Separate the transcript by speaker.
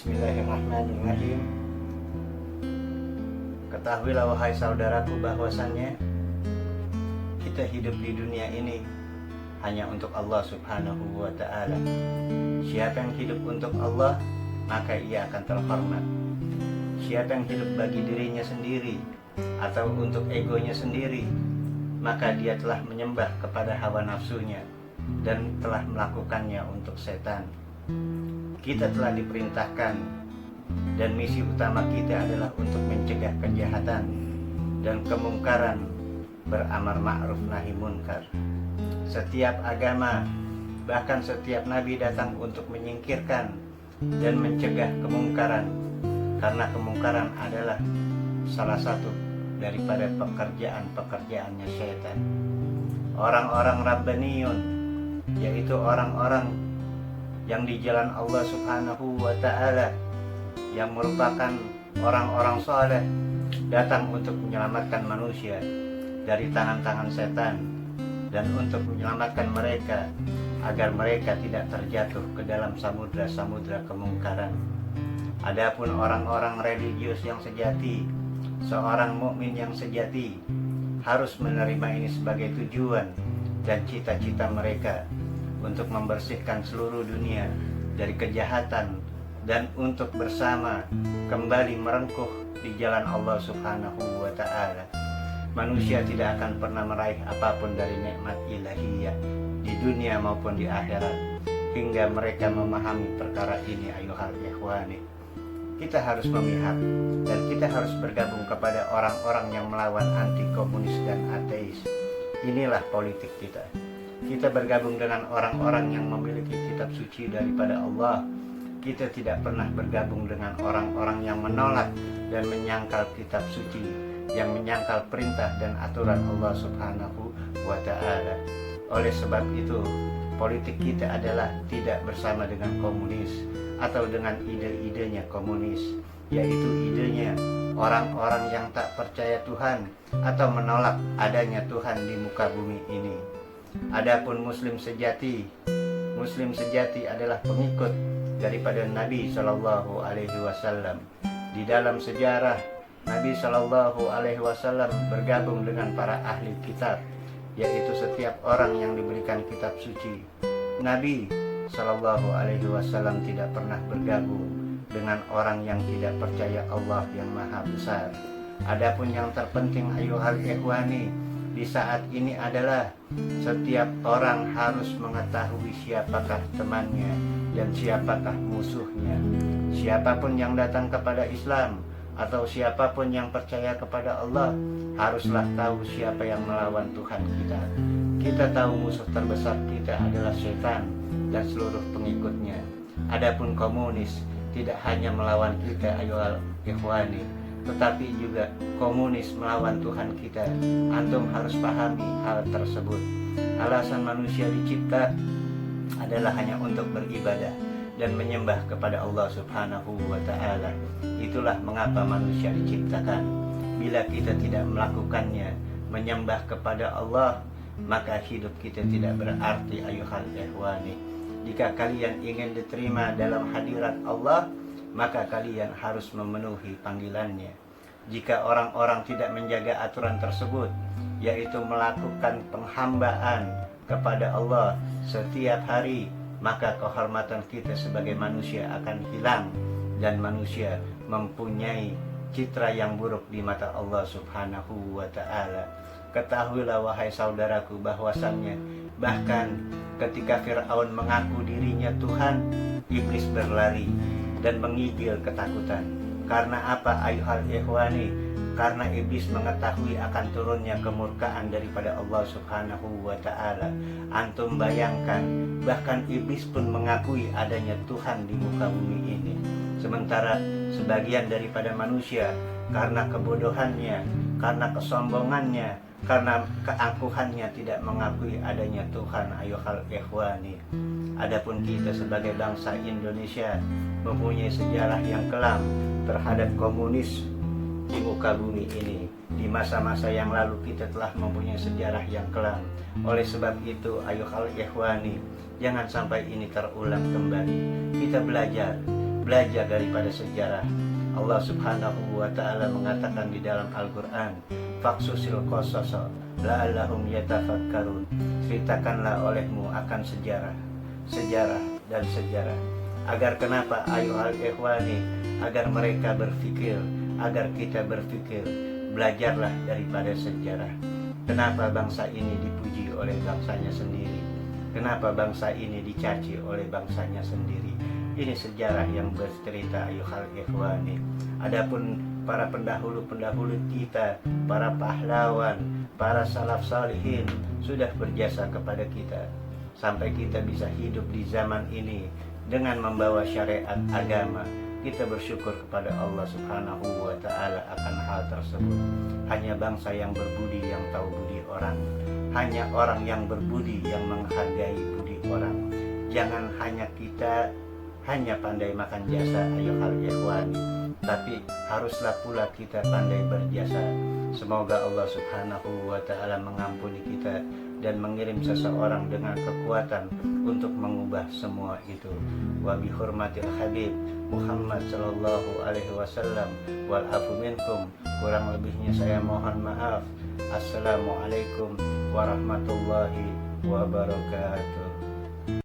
Speaker 1: Bismillahirrahmanirrahim. Ketahuilah wahai saudaraku bahwasannya kita hidup di dunia ini hanya untuk Allah subhanahu wa ta'ala. Siapa yang hidup untuk Allah, maka ia akan terhormat. Siapa yang hidup bagi dirinya sendiri atau untuk egonya sendiri, maka dia telah menyembah kepada hawa nafsunya dan telah melakukannya untuk setan. Kita telah diperintahkan dan misi utama kita adalah untuk mencegah kejahatan dan kemungkaran, beramar ma'ruf nahi munkar. Setiap agama, bahkan setiap nabi datang untuk menyingkirkan dan mencegah kemungkaran, karena kemungkaran adalah salah satu daripada pekerjaannya setan. Orang-orang Rabbaniyun, yaitu orang-orang yang di jalan Allah subhanahu wa ta'ala, yang merupakan orang-orang soleh, datang untuk menyelamatkan manusia dari tangan-tangan setan dan untuk menyelamatkan mereka agar mereka tidak terjatuh ke dalam samudra-samudra kemungkaran. Adapun orang-orang religius yang sejati, seorang mukmin yang sejati harus menerima ini sebagai tujuan dan cita-cita mereka untuk membersihkan seluruh dunia dari kejahatan dan untuk bersama kembali merengkuh di jalan Allah subhanahu wa ta'ala. Manusia tidak akan pernah meraih apapun dari nikmat ilahiyah di dunia maupun di akhirat hingga mereka memahami perkara ini. Ayuhal ikhwani, kita harus memihak dan kita harus bergabung kepada orang-orang yang melawan anti komunis dan ateis. Inilah politik kita. Kita bergabung dengan orang-orang yang memiliki kitab suci daripada Allah. Kita tidak pernah bergabung dengan orang-orang yang menolak dan menyangkal kitab suci, yang menyangkal perintah dan aturan Allah subhanahu wa ta'ala. Oleh sebab itu, politik kita adalah tidak bersama dengan komunis atau dengan ide-idenya komunis, yaitu idenya orang-orang yang tak percaya Tuhan atau menolak adanya Tuhan di muka bumi ini. Adapun muslim sejati adalah pengikut daripada Nabi Shallallahu Alaihi Wasallam. Di dalam sejarah, Nabi Shallallahu Alaihi Wasallam bergabung dengan para ahli kitab, yaitu setiap orang yang diberikan kitab suci. Nabi Shallallahu Alaihi Wasallam tidak pernah bergabung dengan orang yang tidak percaya Allah yang Maha Besar. Adapun yang terpenting ayuhal ikhwani di saat ini adalah setiap orang harus mengetahui siapakah temannya dan siapakah musuhnya. Siapapun yang datang kepada Islam atau siapapun yang percaya kepada Allah haruslah tahu siapa yang melawan Tuhan kita. Kita tahu musuh terbesar kita adalah setan dan seluruh pengikutnya. Adapun komunis tidak hanya melawan kita ayuhal ikhwani, tetapi juga komunis melawan Tuhan kita. Antum harus pahami hal tersebut. Alasan manusia dicipta adalah hanya untuk beribadah dan menyembah kepada Allah subhanahu wa ta'ala. Itulah mengapa manusia diciptakan. Bila kita tidak melakukannya, menyembah kepada Allah, maka hidup kita tidak berarti ayuhal ikhwani. Jika kalian ingin diterima dalam hadirat Allah, maka kalian harus memenuhi panggilannya. Jika orang-orang tidak menjaga aturan tersebut, yaitu melakukan penghambaan kepada Allah setiap hari, maka kehormatan kita sebagai manusia akan hilang dan manusia mempunyai citra yang buruk di mata Allah subhanahu wa ta'ala. Ketahuilah wahai saudaraku bahwasannya bahkan ketika Fir'aun mengaku dirinya Tuhan, iblis berlari dan menggigil ketakutan. Karena apa ayuhal ikhwani? Karena iblis mengetahui akan turunnya kemurkaan daripada Allah subhanahu wa ta'ala. Antum bayangkan, bahkan iblis pun mengakui adanya Tuhan di muka bumi ini. Sementara sebagian daripada manusia karena kebodohannya, karena kesombongannya, karena keangkuhannya tidak mengakui adanya Tuhan ayuhal ikhwani. Adapun kita sebagai bangsa Indonesia mempunyai sejarah yang kelam terhadap komunis di muka bumi ini. Di masa-masa yang lalu kita telah mempunyai sejarah yang kelam. Oleh sebab itu ayuhal ikhwani, jangan sampai ini terulang kembali. Kita belajar belajar daripada sejarah. Allah Subhanahu wa ta'ala mengatakan di dalam Al-Quran, "Faksusil qasasa la'allahum yatafakkarun." Ceritakanlah olehmu akan sejarah dan sejarah. Agar kenapa ayuhal ikhwani? Agar mereka berpikir, agar kita berpikir. Belajarlah daripada sejarah. Kenapa bangsa ini dipuji oleh bangsanya sendiri? Kenapa bangsa ini dicaci oleh bangsanya sendiri? Ini sejarah yang bercerita ayuhal ikhwani. Adapun para pendahulu-pendahulu kita, para pahlawan, para salaf salihin sudah berjasa kepada kita sampai kita bisa hidup di zaman ini dengan membawa syariat agama. Kita bersyukur kepada Allah Subhanahu wa ta'ala akan hal tersebut. Hanya bangsa yang berbudi yang tahu budi orang. Hanya orang yang berbudi yang menghargai budi orang. Jangan hanya kita hanya pandai makan jasa ayuhal ikhwani, tapi haruslah pula kita pandai berjasa. Semoga Allah Subhanahu wa ta'ala mengampuni kita dan mengirim seseorang dengan kekuatan untuk mengubah semua itu. Wa bi hurmatil habib Muhammad sallallahu alaihi wasallam wal afu minkum. Kurang lebihnya saya mohon maaf. Assalamualaikum warahmatullahi wabarakatuh.